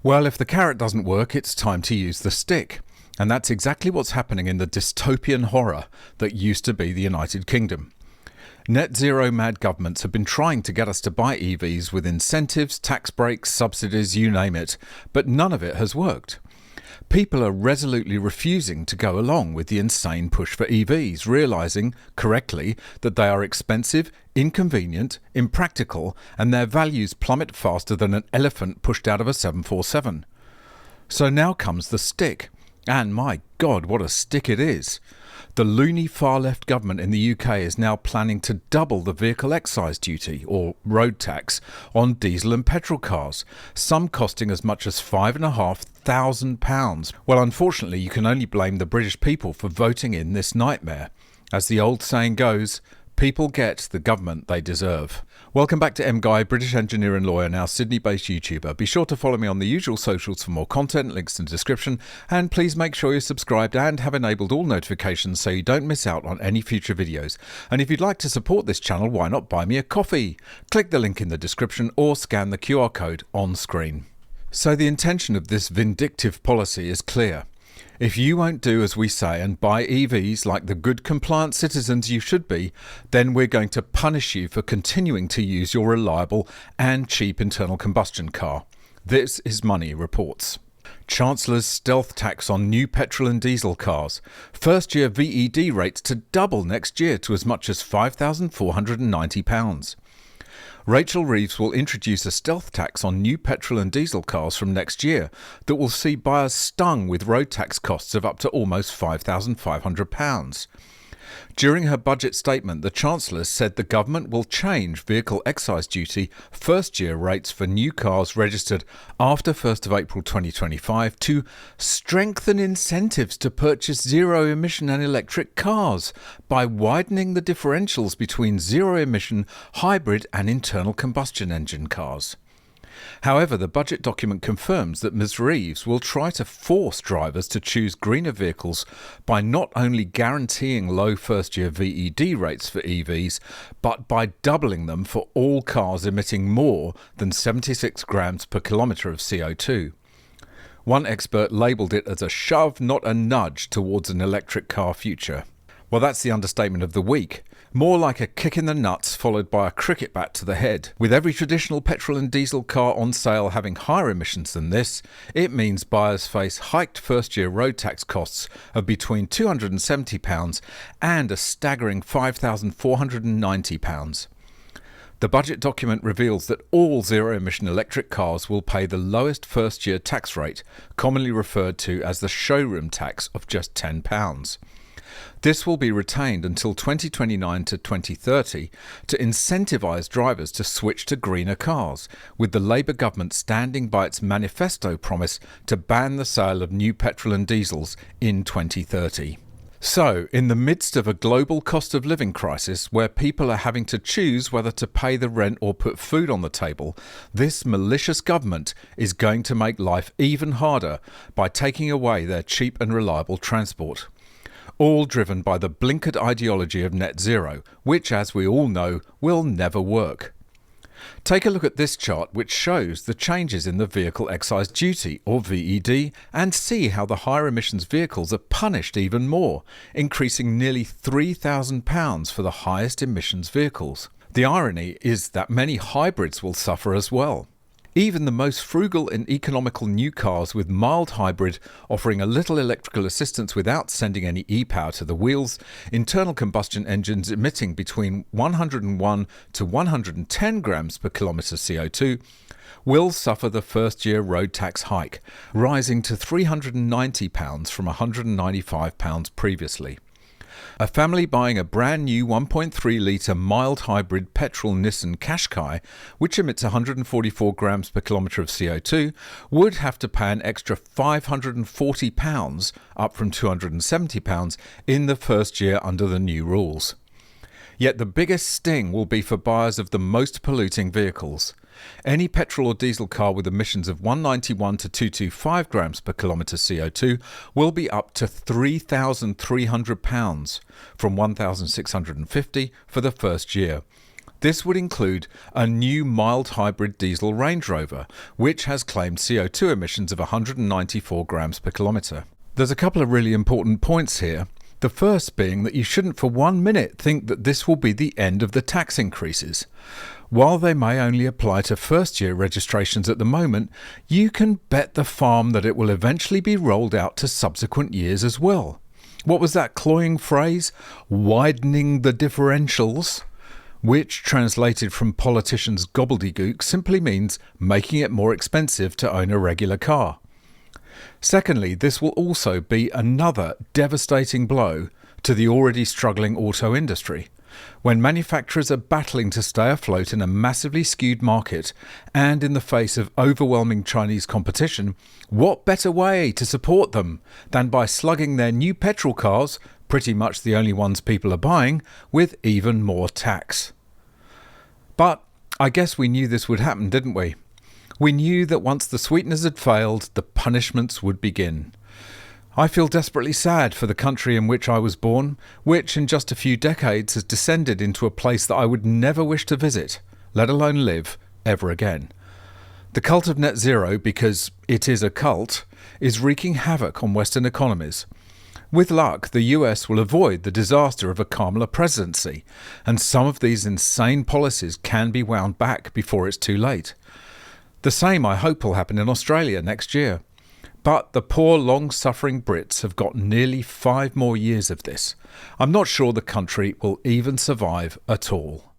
Well, if the carrot doesn't work, it's time to use the stick. And that's exactly what's happening in the dystopian horror that used to be the United Kingdom. Net zero mad governments have been trying to get us to buy EVs with incentives, tax breaks, subsidies, you name it, but none of it has worked. People are resolutely refusing to go along with the insane push for EVs, realising, correctly, that they are expensive, inconvenient, impractical, and their values plummet faster than an elephant pushed out of a 747. So now comes the stick. And my God, what a stick it is. The loony far-left government in the UK is now planning to double the vehicle excise duty, or road tax, on diesel and petrol cars, some costing as much as £5,500. Well, unfortunately, you can only blame the British people for voting in this nightmare. As the old saying goes, people get the government they deserve. Welcome back to MGUY, British engineer and lawyer, now Sydney-based YouTuber. Be sure to follow me on the usual socials for more content, links in the description, and please make sure you're subscribed and have enabled all notifications so you don't miss out on any future videos. And if you'd like to support this channel, why not buy me a coffee? Click the link in the description or scan the QR code on screen. So the intention of this vindictive policy is clear. If you won't do as we say and buy EVs like the good compliant citizens you should be, then we're going to punish you for continuing to use your reliable and cheap internal combustion car. This is Money reports. Chancellor's stealth tax on new petrol and diesel cars. First year VED rates to double next year to as much as £5,490. Rachel Reeves will introduce a stealth tax on new petrol and diesel cars from next year that will see buyers stung with road tax costs of up to almost £5,500. During her budget statement, the Chancellor said the government will change vehicle excise duty first-year rates for new cars registered after 1st of April 2025 to strengthen incentives to purchase zero-emission and electric cars by widening the differentials between zero-emission, hybrid and internal combustion engine cars. However, the budget document confirms that Ms Reeves will try to force drivers to choose greener vehicles by not only guaranteeing low first-year VED rates for EVs, but by doubling them for all cars emitting more than 76 grams per kilometre of CO2. One expert labelled it as a shove, not a nudge, towards an electric car future. Well, that's the understatement of the week. More like a kick in the nuts followed by a cricket bat to the head. With every traditional petrol and diesel car on sale having higher emissions than this, it means buyers face hiked first-year road tax costs of between £270 and a staggering £5,490. The budget document reveals that all zero-emission electric cars will pay the lowest first-year tax rate, commonly referred to as the showroom tax of just £10. This will be retained until 2029 to 2030 to incentivise drivers to switch to greener cars, with the Labour government standing by its manifesto promise to ban the sale of new petrol and diesels in 2030. So, in the midst of a global cost of living crisis where people are having to choose whether to pay the rent or put food on the table, this malicious government is going to make life even harder by taking away their cheap and reliable transport. All driven by the blinkered ideology of net zero, which, as we all know, will never work. Take a look at this chart, which shows the changes in the vehicle excise duty, or VED, and see how the higher emissions vehicles are punished even more, increasing nearly £3,000 for the highest emissions vehicles. The irony is that many hybrids will suffer as well. Even the most frugal and economical new cars with mild hybrid offering a little electrical assistance without sending any e-power to the wheels, internal combustion engines emitting between 101 to 110 grams per kilometre CO2, will suffer the first-year road tax hike, rising to £390 from £195 previously. A family buying a brand new 1.3-litre mild hybrid petrol Nissan Qashqai, which emits 144 grams per kilometre of CO2, would have to pay an extra £540, up from £270, in the first year under the new rules. Yet the biggest sting will be for buyers of the most polluting vehicles. Any petrol or diesel car with emissions of 191 to 225 grams per kilometre CO2 will be up to £3,300 from £1,650 for the first year. This would include a new mild hybrid diesel Range Rover, which has claimed CO2 emissions of 194 grams per kilometre. There's a couple of really important points here. The first being that you shouldn't for 1 minute think that this will be the end of the tax increases. While they may only apply to first-year registrations at the moment, you can bet the farm that it will eventually be rolled out to subsequent years as well. What was that cloying phrase? Widening the differentials? Which, translated from politicians' gobbledygook, simply means making it more expensive to own a regular car. Secondly, this will also be another devastating blow to the already struggling auto industry. When manufacturers are battling to stay afloat in a massively skewed market and in the face of overwhelming Chinese competition, what better way to support them than by slugging their new petrol cars, pretty much the only ones people are buying, with even more tax? But I guess we knew this would happen, didn't we? We knew that once the sweeteners had failed, the punishments would begin. I feel desperately sad for the country in which I was born, which in just a few decades has descended into a place that I would never wish to visit, let alone live, ever again. The cult of net zero, because it is a cult, is wreaking havoc on Western economies. With luck, the US will avoid the disaster of a Kamala presidency, and some of these insane policies can be wound back before it's too late. The same, I hope, will happen in Australia next year. But the poor, long-suffering Brits have got nearly 5 more years of this. I'm not sure the country will even survive at all.